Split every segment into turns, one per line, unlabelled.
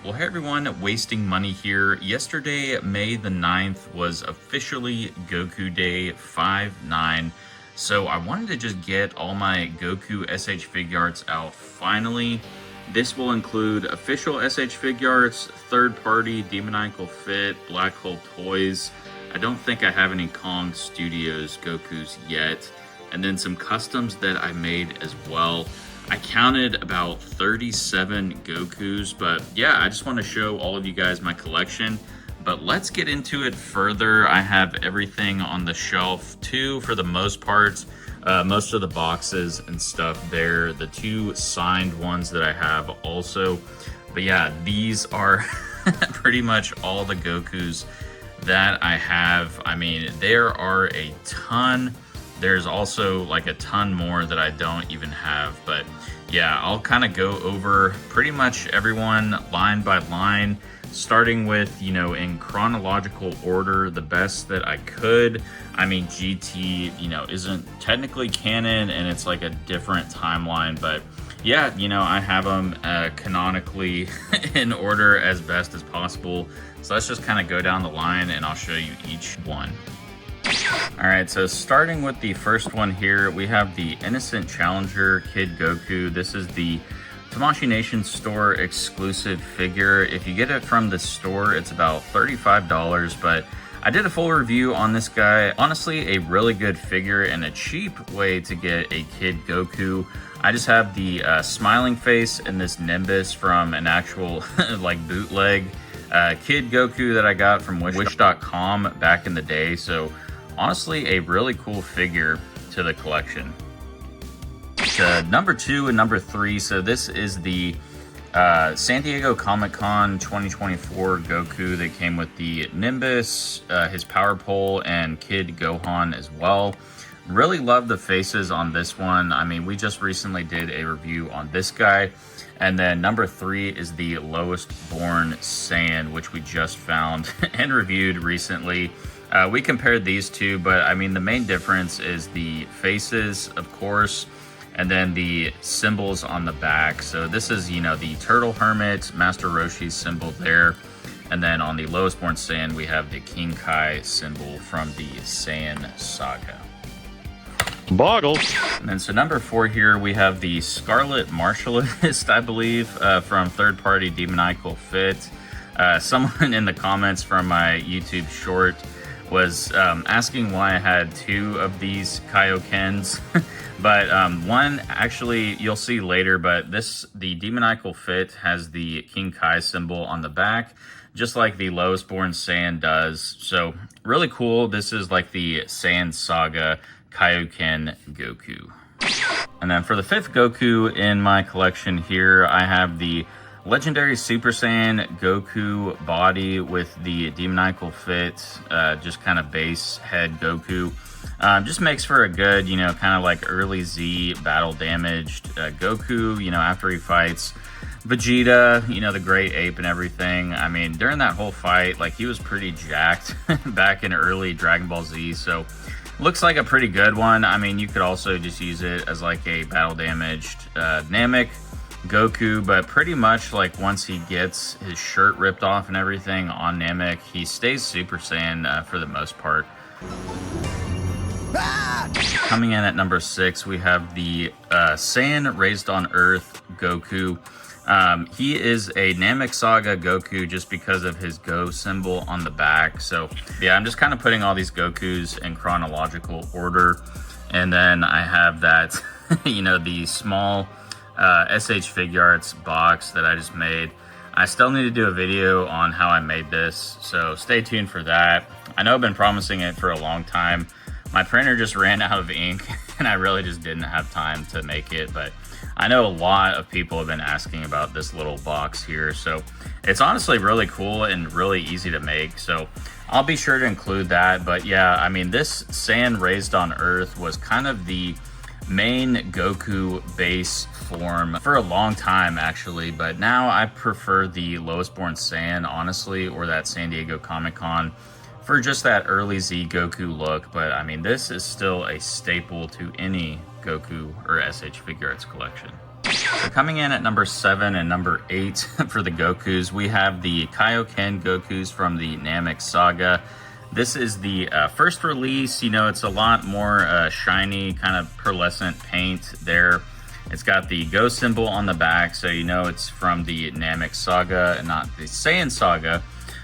Well, hey everyone, Wasting Money here. Yesterday, May the 9th, was officially Goku Day 5/9. So I wanted to just get all my Goku S.H. Figuarts out finally. This will include official S.H. Figuarts, third-party Demonical Fit, Black Hole Toys. I don't think I have any Kong Studios Gokus yet. And then some customs that I made as well. I counted about 37 Gokus, but yeah, I just want to show all of you guys my collection. But let's get into it further. I have everything on the shelf too, for the most part. Most of the boxes and stuff there. The two signed ones that I have also. But yeah, these are pretty much all the Gokus that I have. I mean, there are a ton. There's also like a ton more that I don't even have, but yeah, I'll kind of go over pretty much everyone line by line, starting with, you know, in chronological order, the best that I could. I mean, GT, you know, isn't technically canon and it's like a different timeline, but yeah, you know, I have them canonically in order as best as possible. So let's just kind of go down the line and I'll show you each one. Alright, so starting with the first one here, we have the Innocent Challenger Kid Goku. This is the Tamashii Nation store exclusive figure. If you get it from the store, it's about $35, but I did a full review on this guy. Honestly, a really good figure and a cheap way to get a Kid Goku. I just have the smiling face and this Nimbus from an actual like bootleg Kid Goku that I got from wish.com back in the day. So honestly, a really cool figure to the collection. Number 2 and number 3, so this is the San Diego Comic-Con 2024 Goku that came with the Nimbus, his power pole, and Kid Gohan as well. Really love the faces on this one. I mean, we just recently did a review on this guy. And then number 3 is the Lowest Born Saiyan, which we just found and reviewed recently. We compared these two, but I mean, the main difference is the faces, of course, and then the symbols on the back. So this is, you know, the Turtle Hermit, Master Roshi's symbol there. And then on the Lowest Born Saiyan, we have the King Kai symbol from the Saiyan Saga.
Boggle.
And then so number 4 here, we have the Scarlet Martialist, I believe, from third-party Demonical Fit. Someone in the comments from my YouTube short was asking why I had 2 of these Kaiokens. But one, actually, you'll see later, but the Demonical Fit has the King Kai symbol on the back, just like the Lowest Born Saiyan does. So really cool. This is like the Saiyan Saga Kaioken Goku. And then for the 5th Goku in my collection here, I have the Legendary Super Saiyan Goku body with the Demonical Fit, just kind of base head Goku. Just makes for a good, you know, kind of like early Z battle damaged Goku, you know, after he fights Vegeta, you know, the Great Ape and everything. I mean, during that whole fight, like, he was pretty jacked back in early Dragon Ball Z, so looks like a pretty good one. I mean, you could also just use it as like a battle damaged Namek Goku, but pretty much like once he gets his shirt ripped off and everything on Namek, he stays Super Saiyan for the most part. Coming in at number 6, we have the Saiyan Raised on Earth Goku. He is a Namek Saga Goku just because of his Go symbol on the back. So yeah, I'm just kind of putting all these Gokus in chronological order. And then I have that, you know, the small S.H. Figuarts box that I just made. I still need to do a video on how I made this, so stay tuned for that. I know I've been promising it for a long time. My printer just ran out of ink and I really just didn't have time to make it, but I know a lot of people have been asking about this little box here, so it's honestly really cool and really easy to make, so I'll be sure to include that. But yeah, I mean, this Saiyan Raised on Earth was kind of the main Goku base form for a long time, actually, but now I prefer the Lowest Born Saiyan, honestly, or that San Diego Comic-Con for just that early Z Goku look. But I mean, this is still a staple to any Goku or SH Figuarts collection. So coming in at number 7 and number 8 for the Gokus, we have the Kaioken Gokus from the Namek Saga. This is the first release. You know, it's a lot more shiny, kind of pearlescent paint there. It's got the Go symbol on the back, so you know it's from the Namek Saga and not the Saiyan Saga.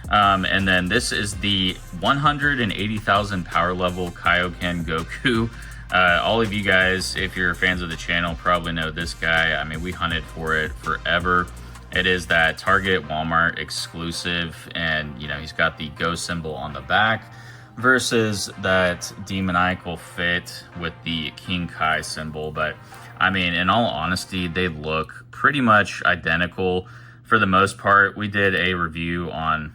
And then this is the 180,000 power level Kaioken Goku. All of you guys, if you're fans of the channel, probably know this guy. I mean, we hunted for it forever. It is that Target Walmart exclusive, and you know, he's got the Go symbol on the back versus that demoniacal fit with the King Kai symbol. But I mean, in all honesty, they look pretty much identical for the most part. We did a review on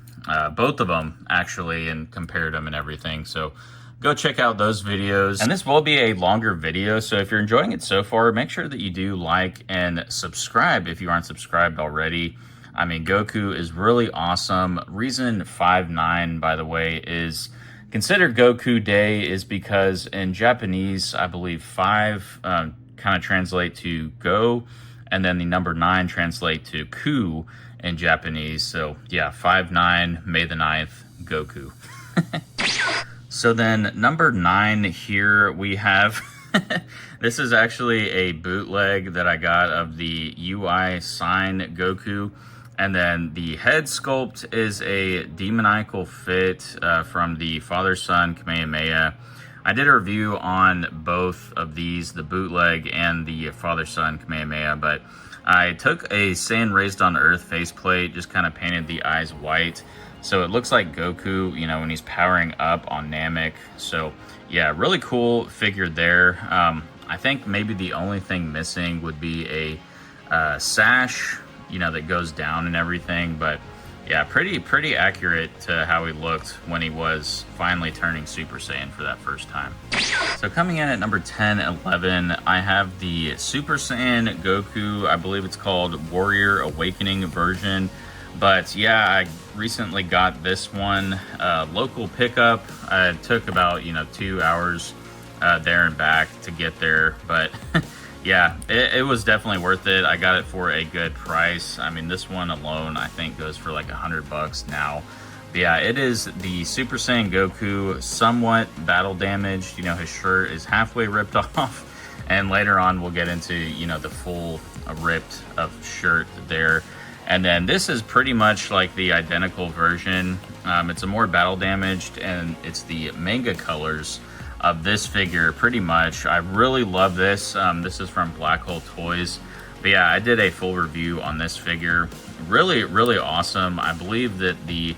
both of them actually and compared them and everything, so go check out those videos. And this will be a longer video, so if you're enjoying it so far, make sure that you do like and subscribe if you aren't subscribed already. I mean, Goku is really awesome. Reason 5-9, by the way, is considered Goku Day is because in Japanese, I believe 5 kind of translate to go, and then the number 9 translate to ku in Japanese. So yeah, 5-9, May the 9th, Goku. So then number 9 here we have, this is actually a bootleg that I got of the UI sign Goku. And then the head sculpt is a demoniacal fit from the father-son Kamehameha. I did a review on both of these, the bootleg and the father-son Kamehameha, but I took a Saiyan Raised on Earth faceplate, just kind of painted the eyes white. So it looks like Goku, you know, when he's powering up on Namek. So yeah, really cool figure there. I think maybe the only thing missing would be a sash, you know, that goes down and everything. But yeah, pretty accurate to how he looked when he was finally turning Super Saiyan for that first time. So coming in at number 10, 11, I have the Super Saiyan Goku. I believe it's called Warrior Awakening version. But yeah, I recently got this one, local pickup. It took about, 2 hours there and back to get there. But yeah, it was definitely worth it. I got it for a good price. I mean, this one alone, I think goes for like $100 now. But yeah, it is the Super Saiyan Goku, somewhat battle damaged. You know, his shirt is halfway ripped off. And later on, we'll get into, the full ripped of shirt there. And then this is pretty much like the identical version. It's a more battle damaged, and it's the manga colors of this figure pretty much. I really love this. This is from Black Hole Toys. But yeah, I did a full review on this figure. Really, really awesome. I believe that the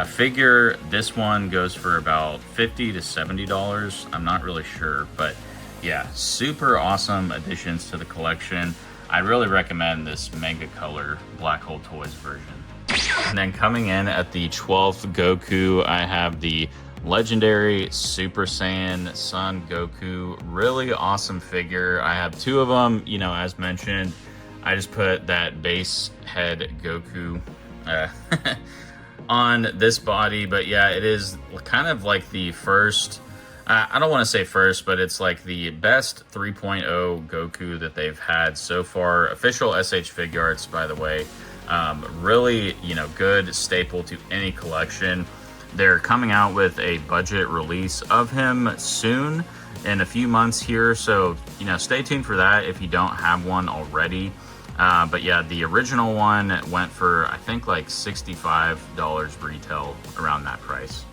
figure, this one goes for about $50 to $70. I'm not really sure, but yeah, super awesome additions to the collection. I really recommend this manga color Black Hole Toys version. And then coming in at the 12th Goku, I have the legendary Super Saiyan Son Goku. Really awesome figure. I have 2 of them, as mentioned. I just put that base head Goku on this body, but yeah, it is kind of like the first, I don't want to say first, but it's like the best 3.0 Goku that they've had so far. Official S.H. Figuarts, by the way. Really, good staple to any collection. They're coming out with a budget release of him soon, in a few months here. So, stay tuned for that if you don't have one already. But yeah, the original one went for, I think, like $65 retail, around that price.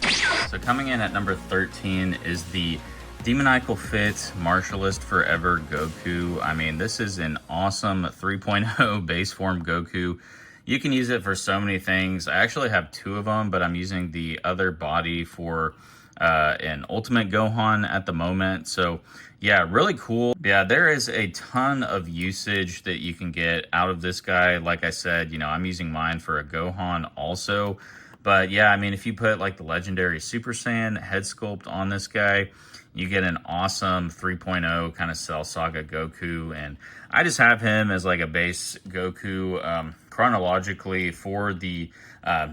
So coming in at number 13 is the Demoniacal Fit Martialist Forever Goku. I mean, this is an awesome 3.0 base form Goku. You can use it for so many things. I actually have 2 of them, but I'm using the other body for an Ultimate Gohan at the moment. So yeah, really cool. Yeah, there is a ton of usage that you can get out of this guy. Like I said, I'm using mine for a Gohan also. But yeah, I mean, if you put like the legendary Super Saiyan head sculpt on this guy, you get an awesome 3.0 kind of Cell Saga Goku. And I just have him as like a base Goku chronologically for the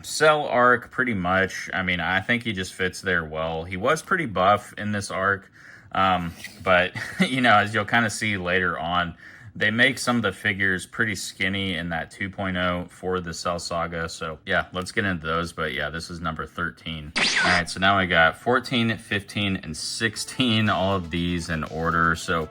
Cell arc, pretty much. I mean, I think he just fits there well. He was pretty buff in this arc, but, as you'll kind of see later on, they make some of the figures pretty skinny in that 2.0 for the Cell Saga. So yeah, let's get into those. But yeah, this is number 13. All right, so now we got 14, 15, and 16, all of these in order. So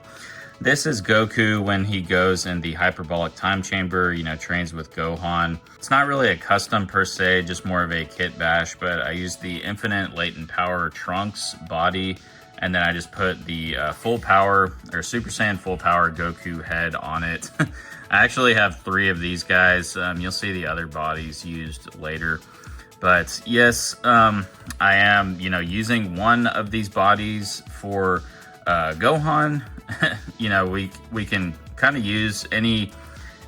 this is Goku when he goes in the hyperbolic time chamber, you know, trains with Gohan. It's not really a custom per se, just more of a kit bash, but I used the infinite latent power Trunks body, and then I just put the full power, or Super Saiyan full power Goku head on it. I actually have 3 of these guys. You'll see the other bodies used later. But yes, I am, you know, using one of these bodies for Gohan. You know, we can kind of use any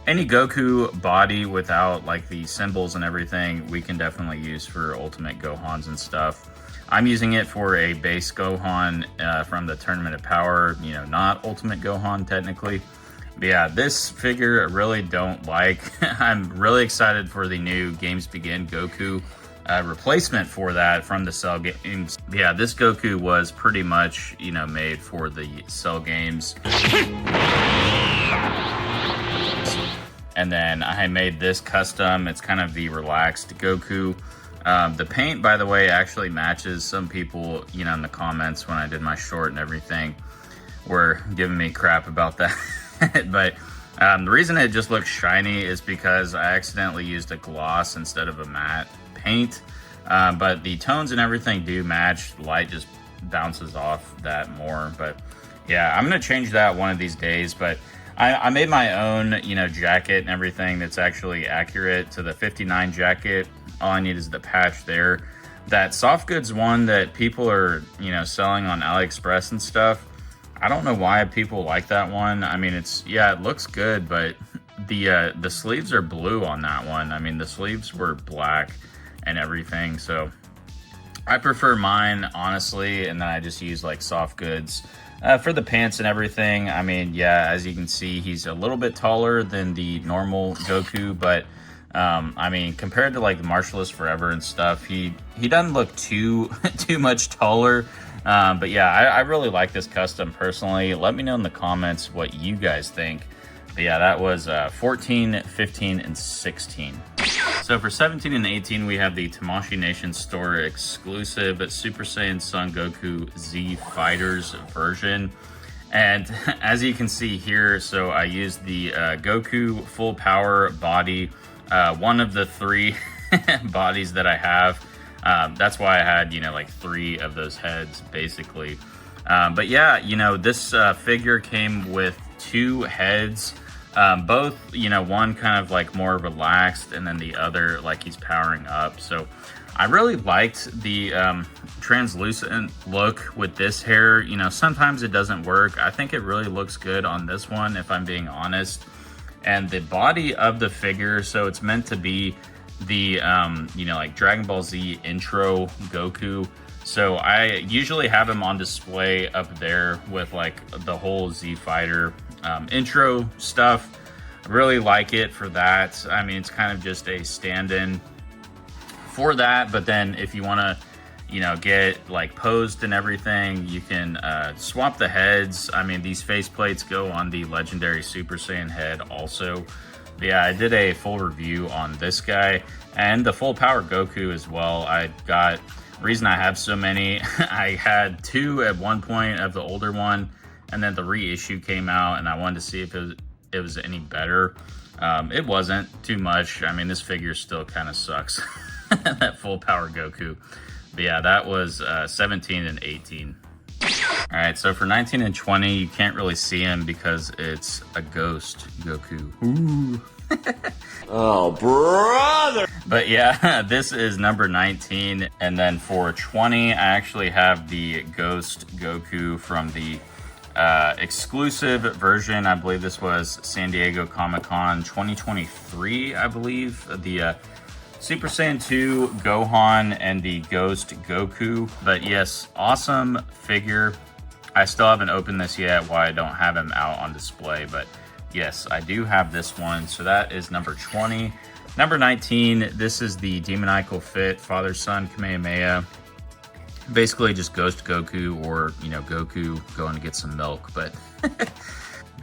Goku body without like the symbols and everything. We can definitely use for Ultimate Gohans and stuff. I'm using it for a base Gohan from the Tournament of Power, you know, not Ultimate Gohan technically. But yeah, this figure I really don't like. I'm really excited for the new Games Begin Goku replacement for that from the Cell games. Yeah, this Goku was pretty much, you know, made for the Cell games. And then I made this custom. It's kind of the relaxed Goku. The paint, by the way, actually matches. Some people, you know, in the comments when I did my short and everything were giving me crap about that. But the reason it just looks shiny is because I accidentally used a gloss instead of a matte paint. But the tones and everything do match. Light just bounces off that more. But yeah, I'm going to change that one of these days. But I made my own, you know, jacket and everything that's actually accurate to the 59 jacket. All I need is the patch there. That soft goods one that people are, you know, selling on AliExpress and stuff, I don't know why people like that one. I mean, it looks good, but the sleeves are blue on that one. I mean, the sleeves were black and everything, so I prefer mine, honestly, and then I just use like soft goods for the pants and everything. I mean, yeah, as you can see, he's a little bit taller than the normal Goku, but I mean, compared to like the Martialist Forever and stuff, he doesn't look too much taller. But yeah, I really like this custom personally. Let me know in the comments what you guys think. But yeah, that was 14, 15, and 16. So for 17 and 18, we have the Tamashii Nation Store exclusive Super Saiyan Son Goku Z Fighters version. And as you can see here, so I used the Goku full power body, one of the 3 bodies that I have. That's why I had, you know, like 3 of those heads basically. But yeah, you know, this figure came with 2 heads. Both, you know, one kind of like more relaxed and then the other like he's powering up. So I really liked the translucent look with this hair. You know, sometimes it doesn't work. I think it really looks good on this one, if I'm being honest. And the body of the figure, so it's meant to be the, you know, like Dragon Ball Z intro Goku. So I usually have him on display up there with like the whole Z Fighter intro stuff. I really like it for that. I mean, it's kind of just a stand-in for that. But then if you want to, you know, get like posed and everything, you can swap the heads. I mean, these faceplates go on the legendary Super Saiyan head also. But yeah, I did a full review on this guy and the full power Goku as well. I got, reason I have so many, I had 2 at one point of the older one, and then the reissue came out and I wanted to see if it was any better. It wasn't too much. I mean, this figure still kind of sucks. That full power Goku. But yeah, that was 17 and 18. All right, so for 19 and 20, you can't really see him because it's a ghost Goku. Ooh.
Oh, brother!
But yeah, this is number 19. And then for 20, I actually have the ghost Goku from the exclusive version. I believe this was San Diego Comic-Con 2023, I believe. The Super Saiyan 2 Gohan and the Ghost Goku. But yes, awesome figure. I still haven't opened this yet, why I don't have him out on display, but yes, I do have this one. So that is number 20. Number 19, this is the Demoniacal Fit Father-Son Kamehameha. Basically just Ghost Goku, or, you know, Goku going to get some milk. But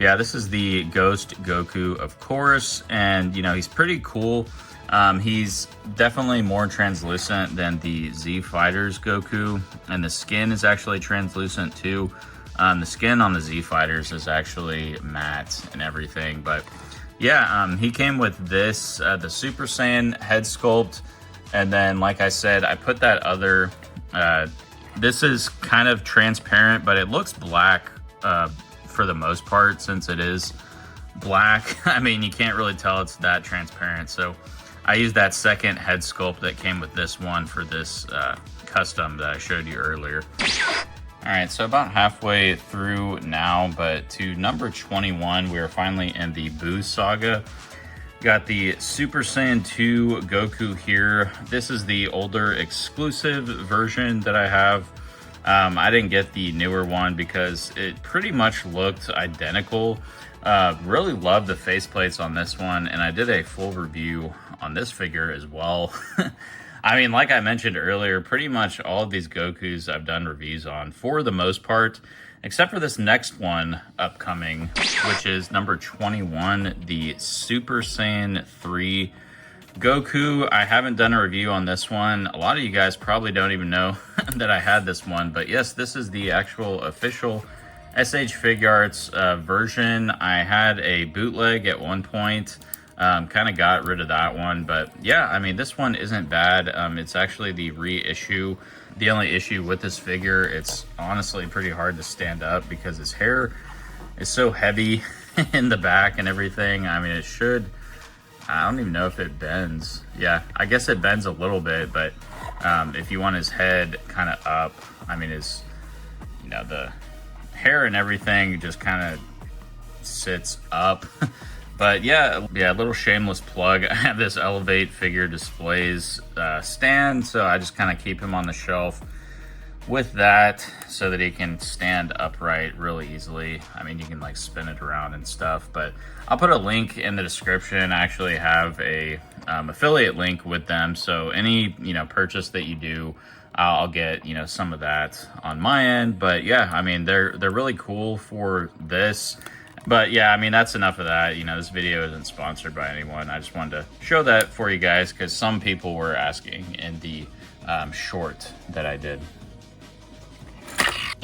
Yeah, this is the Ghost Goku, of course, and you know, he's pretty cool. He's definitely more translucent than the Z Fighters Goku, and the skin is actually translucent too. The skin on the Z Fighters is actually matte and everything, but yeah, he came with this, the Super Saiyan head sculpt, and then like I said, I put that other, this is kind of transparent, but it looks black for the most part since it is black. I mean, you can't really tell it's that transparent, so I used that second head sculpt that came with this one for this custom that I showed you earlier. All right, so about halfway through now, but to number 21, we are finally in the Buu saga. Got the Super Saiyan 2 Goku here. This is the older exclusive version that I have. I didn't get the newer one because it pretty much looked identical. Really love the faceplates on this one, and I did a full review on this figure as well. I mean, like I mentioned earlier, pretty much all of these Gokus I've done reviews on for the most part, except for this next one upcoming, which is number 21, the Super Saiyan 3 Goku. I haven't done a review on this one. A lot of you guys probably don't even know that I had this one, but yes, this is the actual official S.H. Figuarts version. I had a bootleg at one point. Kind of got rid of that one, but yeah, I mean, this one isn't bad. It's actually the reissue. The only issue with this figure, it's honestly pretty hard to stand up because his hair is so heavy in the back and everything. I mean, it should, I don't even know if it bends. Yeah, I guess it bends a little bit, but if you want his head kind of up, I mean, his, you know, the hair and everything just kind of sits up. But yeah, a little shameless plug. I have this Elevate figure displays stand, so I just kind of keep him on the shelf with that so that he can stand upright really easily. I mean, you can like spin it around and stuff, but I'll put a link in the description. I actually have a affiliate link with them, so any, you know, purchase that you do, I'll get, you know, some of that on my end. But yeah, I mean, they're really cool for this. But yeah, I mean, that's enough of that. You know, this video isn't sponsored by anyone. I just wanted to show that for you guys because some people were asking in the short that I did.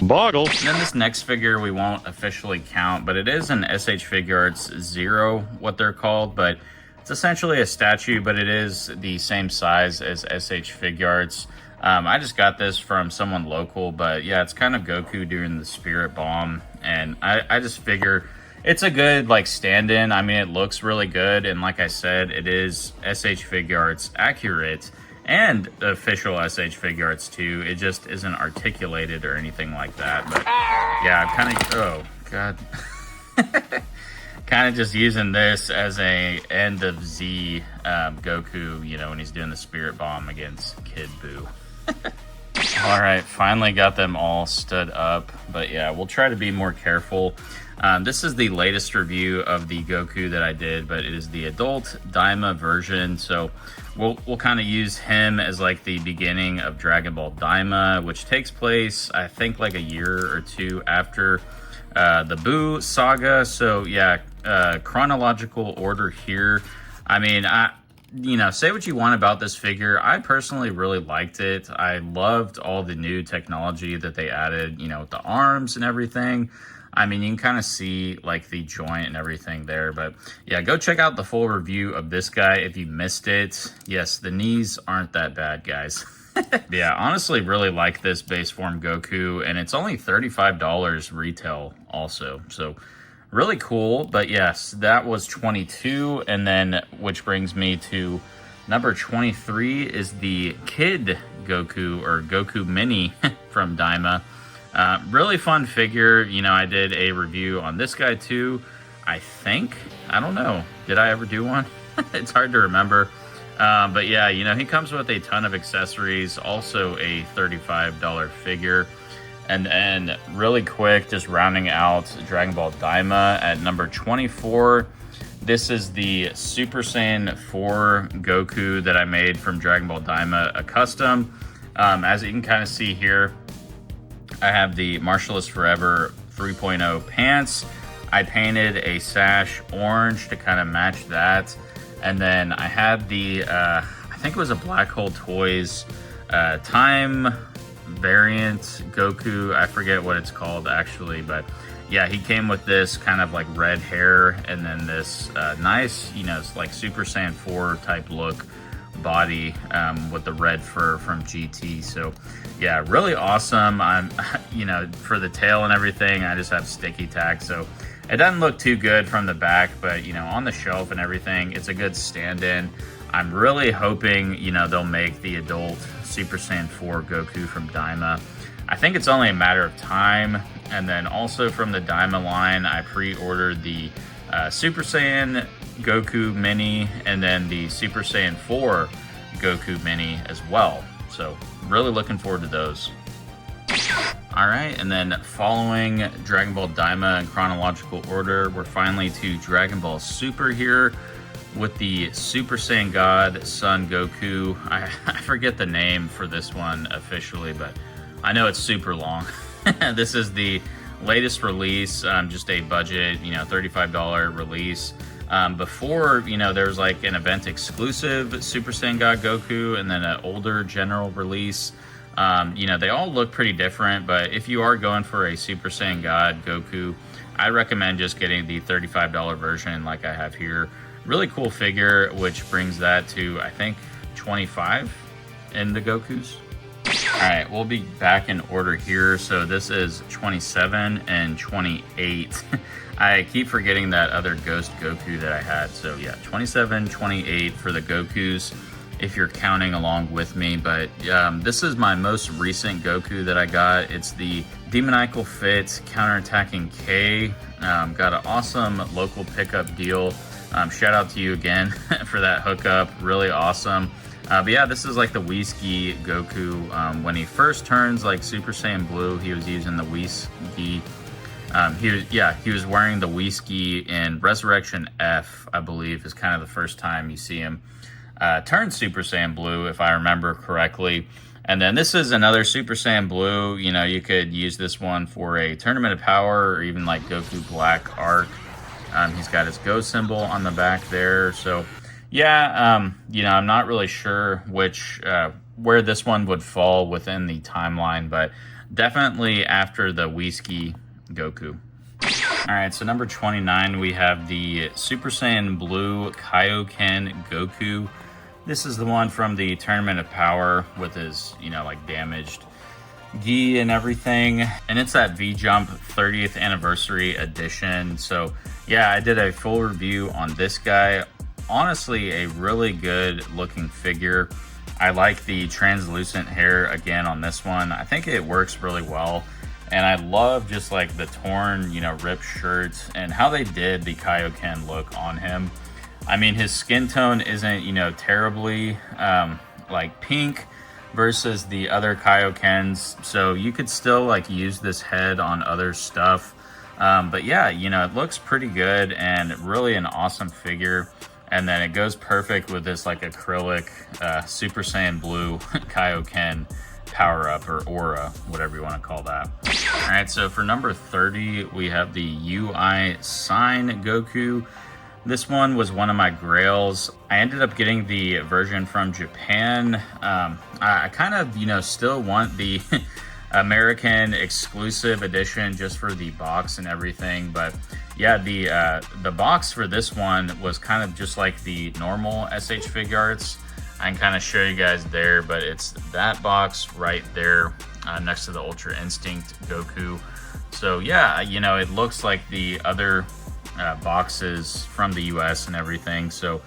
Boggle.
And then this next figure we won't officially count, but it is an S.H. Figuarts Zero, what they're called. But it's essentially a statue, but it is the same size as S.H. Figuarts. I just got this from someone local, but yeah, it's kind of Goku doing the Spirit Bomb. And I just figure it's a good like stand-in. I mean, it looks really good, and like I said, it is S.H. Figuarts accurate and official S.H. Figuarts too. It just isn't articulated or anything like that. But yeah, I'm kind of, oh god, kind of just using this as a end of Z Goku. You know, when he's doing the Spirit Bomb against Kid Buu. All right, finally got them all stood up, but yeah, we'll try to be more careful. This is the latest review of the Goku that I did, but it is the adult Daima version, so we'll kind of use him as like the beginning of Dragon Ball Daima, which takes place, I think, like a year or two after the Buu saga. So yeah, chronological order here. I mean, you know, say what you want about this figure. I personally really liked it. I loved all the new technology that they added, you know, with the arms and everything. I mean, you can kind of see like the joint and everything there. But yeah, go check out the full review of this guy if you missed it. Yes, the knees aren't that bad, guys. Yeah, honestly really like this base form Goku, and it's only $35 retail also. So really cool. But yes, that was 22, and then which brings me to number 23 is the Kid Goku, or Goku Mini from Daima. Really fun figure. You know, I did a review on this guy too, I think. I don't know, did I ever do one? It's hard to remember. But yeah, you know, he comes with a ton of accessories, also a $35 figure. And then really quick, just rounding out Dragon Ball Daima at number 24. This is the Super Saiyan 4 Goku that I made from Dragon Ball Daima, a custom. As you can kind of see here, I have the Martialist Forever 3.0 pants. I painted a sash orange to kind of match that. And then I had the, I think it was a Black Hole Toys time variant Goku. I forget what it's called actually, but yeah, he came with this kind of like red hair and then this nice, you know, it's like Super Saiyan 4 type look body with the red fur from GT. So yeah, really awesome. I'm, you know, for the tail and everything, I just have sticky tack, so it doesn't look too good from the back, but you know, on the shelf and everything, it's a good stand-in. I'm really hoping, you know, they'll make the adult Super Saiyan 4 Goku from Daima. I think it's only a matter of time. And then also from the Daima line, I pre-ordered the Super Saiyan Goku Mini and then the Super Saiyan 4 Goku Mini as well. So really looking forward to those. All right, and then following Dragon Ball Daima in chronological order, we're finally to Dragon Ball Super here with the Super Saiyan God Son Goku. I forget the name for this one officially, but I know it's super long. This is the latest release, just a budget, you know, $35 release. Before, you know, there's like an event exclusive Super Saiyan God Goku and then an older general release. You know, they all look pretty different, but if you are going for a Super Saiyan God Goku, I recommend just getting the $35 version like I have here. Really cool figure, which brings that to, I think, 25 in the Gokus. All right, we'll be back in order here. So this is 27 and 28. I keep forgetting that other Ghost Goku that I had. So yeah, 27, 28 for the Gokus, if you're counting along with me. But this is my most recent Goku that I got. It's the Demonical Fit Counterattacking K. Got an awesome local pickup deal. Shout out to you again for that hookup. Really awesome. But yeah, this is like the Whiskey Goku. When he first turns like Super Saiyan Blue, he was using the Whiskey. He was wearing the Whiskey in Resurrection F, I believe, is kind of the first time you see him turn Super Saiyan Blue, if I remember correctly. And then this is another Super Saiyan Blue. You know, you could use this one for a Tournament of Power or even like Goku Black Arc. He's got his Go symbol on the back there. So yeah, you know, I'm not really sure which where this one would fall within the timeline, but definitely after the Whiskey Goku. All right, so number 29, we have the Super Saiyan Blue Kaioken Goku. This is the one from the Tournament of Power with his, you know, like damaged gi and everything. And it's that V-Jump 30th Anniversary Edition. So yeah, I did a full review on this guy. Honestly, a really good looking figure. I like the translucent hair again on this one. I think it works really well. And I love just like the torn, you know, ripped shirts and how they did the Kaioken look on him. I mean, his skin tone isn't, you know, terribly like pink versus the other Kaiokens. So you could still like use this head on other stuff. But yeah, you know, it looks pretty good and really an awesome figure. And then it goes perfect with this like acrylic Super Saiyan Blue Kaioken power-up or aura, whatever you want to call that. All right, so for number 30, we have the UI Sign Goku. This one was one of my grails. I ended up getting the version from Japan. I kind of, you know, still want the American exclusive edition just for the box and everything, but yeah, the box for this one was kind of just like the normal S.H. Figuarts. I can kind of show you guys there, but it's that box right there next to the Ultra Instinct Goku. So yeah, you know, it looks like the other boxes from the US and everything. So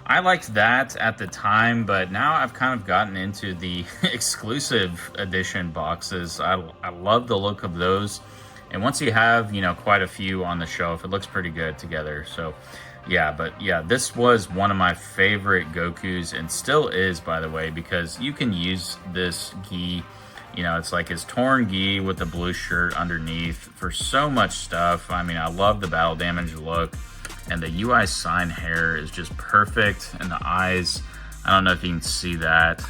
I liked that at the time, but now I've kind of gotten into the exclusive edition boxes. I love the look of those. And once you have, you know, quite a few on the shelf, it looks pretty good together. So yeah, but yeah, this was one of my favorite Gokus and still is, by the way, because you can use this gi, you know, it's like his torn gi with the blue shirt underneath for so much stuff. I mean, I love the battle damage look, and the UI Sign hair is just perfect, and the eyes, I don't know if you can see that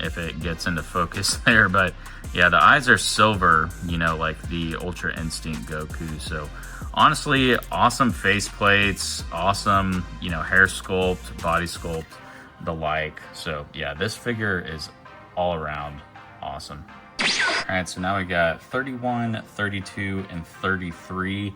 if it gets into focus there. But yeah, the eyes are silver, you know, like the Ultra Instinct Goku. So honestly, awesome face plates, awesome, you know, hair sculpt, body sculpt, the like. So yeah, this figure is all around awesome. All right, so now we got 31, 32, and 33.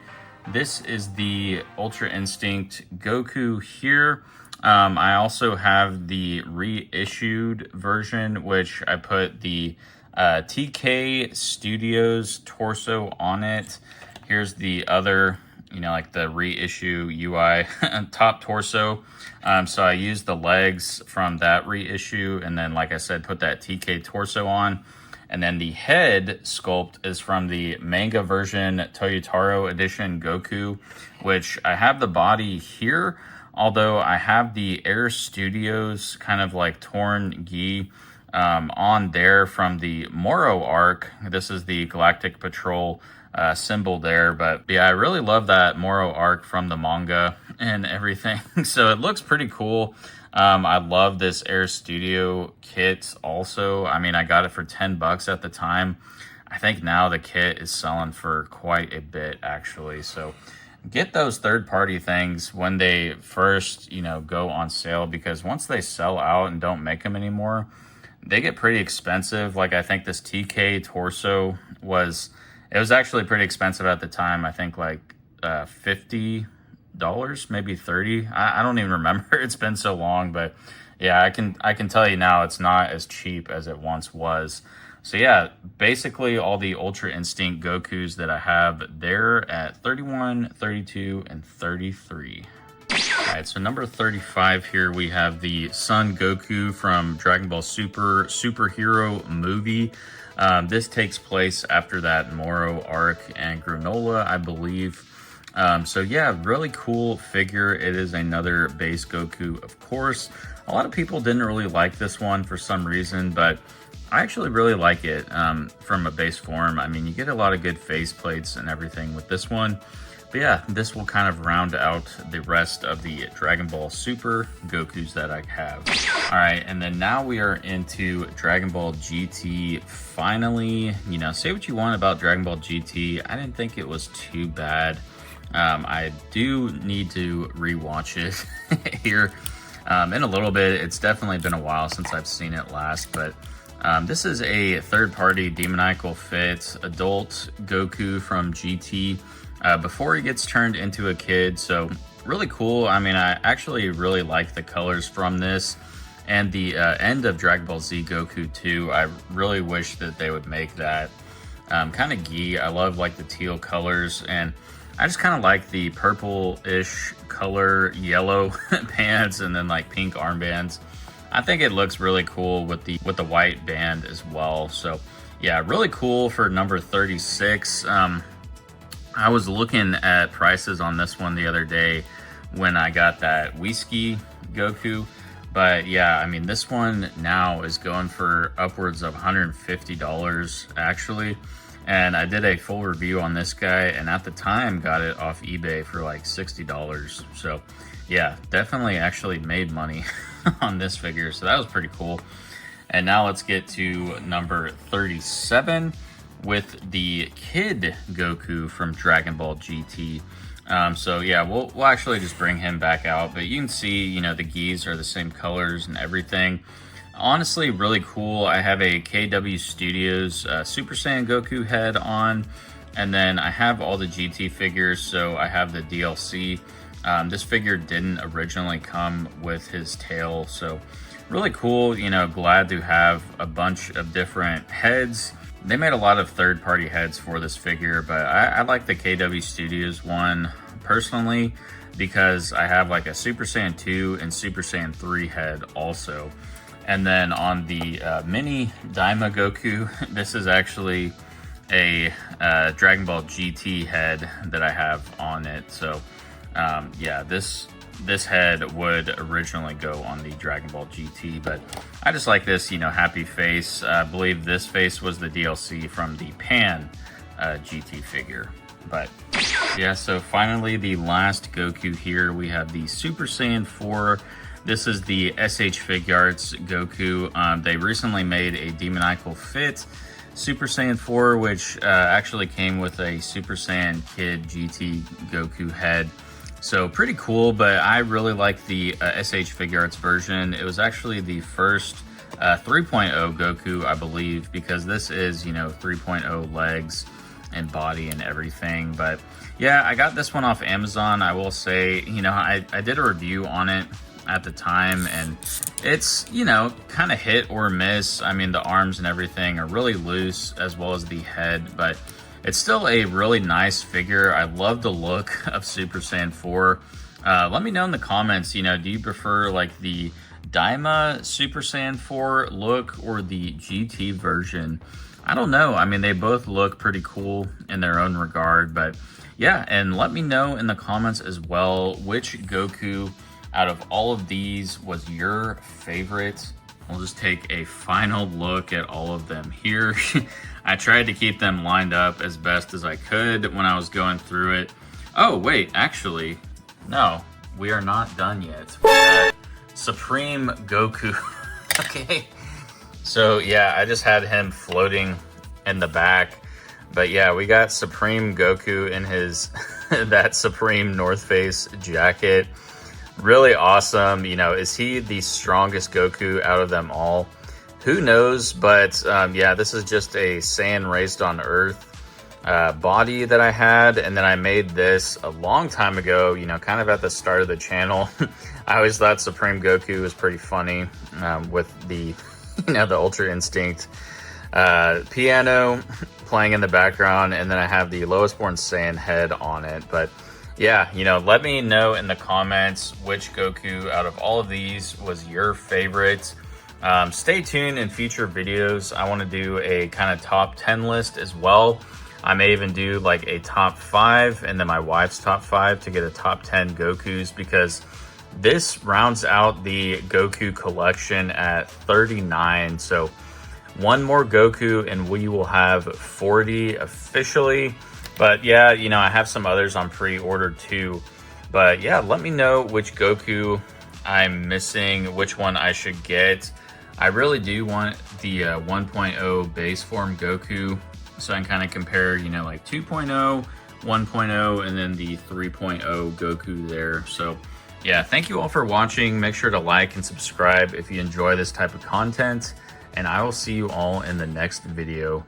This is the Ultra Instinct Goku here. I also have the reissued version, which I put the TK Studios torso on it. Here's the other, you know, like the reissue UI top torso. So I used the legs from that reissue, and then, like I said, put that TK torso on. And then the head sculpt is from the manga version Toyotaro edition Goku, which I have the body here, although I have the Air Studios kind of like torn gi on there from the Moro arc. This is the Galactic Patrol symbol there, but yeah, I really love that Moro arc from the manga and everything. So it looks pretty cool. I love this Air Studio kit also. I mean, I got it for 10 bucks at the time. I think now the kit is selling for quite a bit actually. So get those third-party things when they first, you know, go on sale, because once they sell out and don't make them anymore, they get pretty expensive. Like I think this TK torso was actually pretty expensive at the time. I think like $50, maybe 30. I don't even remember. It's been so long, but yeah, I can tell you now it's not as cheap as it once was. So yeah, basically all the Ultra Instinct Gokus that I have there at 31, 32, and 33. All right, so number 35 here, we have the Son Goku from Dragon Ball Super superhero movie. This takes place after that Moro arc and Granola, I believe. So yeah, really cool figure. It is another base Goku, of course. A lot of people didn't really like this one for some reason, but I actually really like it from a base form. I mean, you get a lot of good face plates and everything with this one. But yeah, this will kind of round out the rest of the Dragon Ball Super Gokus that I have. All right, and then now we are into Dragon Ball GT. Finally, you know, say what you want about Dragon Ball GT. I didn't think it was too bad. I do need to rewatch it here in a little bit. It's definitely been a while since I've seen it last, but this is a third-party demoniacal fit adult Goku from GT before he gets turned into a kid. So really cool. I mean, I actually really like the colors from this, and the end of Dragon Ball Z Goku 2. I really wish that they would make that kind of gi. I love like the teal colors, and I just kind of like the purple-ish color, yellow pants, and then like pink armbands. I think it looks really cool with the white band as well. So yeah, really cool for number 36. I was looking at prices on this one the other day when I got that Whiskey Goku. But yeah, I mean, this one now is going for upwards of $150 actually. And I did a full review on this guy, and at the time got it off eBay for like $60. So yeah, definitely actually made money on this figure. So that was pretty cool. And now let's get to number 37 with the Kid Goku from Dragon Ball GT. So yeah, we'll actually just bring him back out, but you can see, you know, the gis are the same colors and everything. Honestly, really cool. I have a KW Studios Super Saiyan Goku head on, and then I have all the GT figures, so I have the DLC. This figure didn't originally come with his tail, so really cool. You know, glad to have a bunch of different heads. They made a lot of third-party heads for this figure, but I like the KW Studios one personally because I have like a Super Saiyan 2 and Super Saiyan 3 head also. And then on the mini Daima Goku, this is actually a Dragon Ball GT head that I have on it. So yeah, this head would originally go on the Dragon Ball GT, but I just like this, you know, happy face. I believe this face was the DLC from the Pan GT figure. But yeah, so finally the last Goku here, we have the Super Saiyan 4 This is the S.H. Figuarts Goku. They recently made a demoniacal fit Super Saiyan 4, which actually came with a Super Saiyan Kid GT Goku head. So pretty cool, but I really like the S.H. Figuarts version. It was actually the first 3.0 Goku, I believe, because this is, you know, 3.0 legs and body and everything. But yeah, I got this one off Amazon. I will say, you know, I did a review on it at the time, and it's, you know, kind of hit or miss. I mean, the arms and everything are really loose, as well as the head, but it's still a really nice figure. I love the look of Super Saiyan 4. Let me know in the comments, you know, do you prefer like the Daima Super Saiyan 4 look or the GT version? I don't know. I mean, they both look pretty cool in their own regard, but yeah, and let me know in the comments as well which Goku out of all of these was your favorite. We'll just take a final look at all of them here. I tried to keep them lined up as best as I could when I was going through it. Oh, wait, actually, no, we are not done yet. We got Supreme Goku. Okay. So, yeah, I just had him floating in the back. But, yeah, we got Supreme Goku in his, that Supreme North Face jacket. Really awesome. You know, is he the strongest Goku out of them all? Who knows? But yeah, this is just a Saiyan raised on Earth body that I had, and then I made this a long time ago, you know, kind of at the start of the channel. I always thought Supreme Goku was pretty funny with the, you know, the Ultra Instinct piano playing in the background, and then I have the Lowest Born Saiyan head on it. But yeah, you know, let me know in the comments which Goku out of all of these was your favorite. Stay tuned in future videos. I want to do a kind of top 10 list as well. I may even do like a top 5 and then my wife's top 5 to get a top 10 Gokus, because this rounds out the Goku collection at 39. So one more Goku and we will have 40 officially. But yeah, you know, I have some others on pre-order too. But yeah, let me know which Goku I'm missing, which one I should get. I really do want the 1.0 base form Goku, so I can kind of compare, you know, like 2.0, 1.0, and then the 3.0 Goku there. So yeah, thank you all for watching. Make sure to like and subscribe if you enjoy this type of content, and I will see you all in the next video.